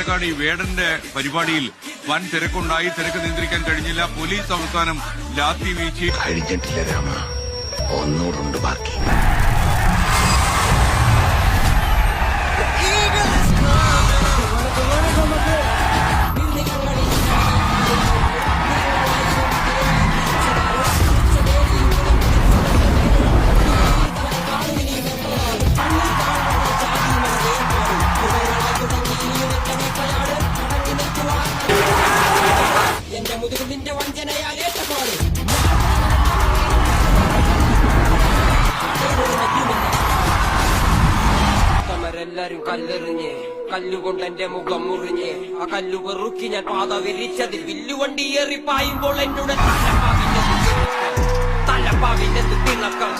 ഈ വേടന്റെ പരിപാടിയിൽ വൻ തിരക്കുണ്ടായി. തിരക്ക് നിയന്ത്രിക്കാൻ കഴിഞ്ഞില്ല. പോലീസ് അവസാനം ലാത്തി വീഴ്ച കഴിഞ്ഞിട്ടില്ല രാമ, ഒന്നുകൂടുണ്ട് ബാക്കി. എല്ലാരും കല്ലെറിഞ്ഞ് കല്ലുകൊണ്ട് എന്റെ മുഖം മുറിഞ്ഞ് ആ കല്ലു വെറുക്കി ഞാൻ പാത വിരിച്ചതിൽ വില്ലുവണ്ടി ഏറിപ്പായുമ്പോൾ എന്നോട് തലപ്പാവിന്റെ തിളക്കം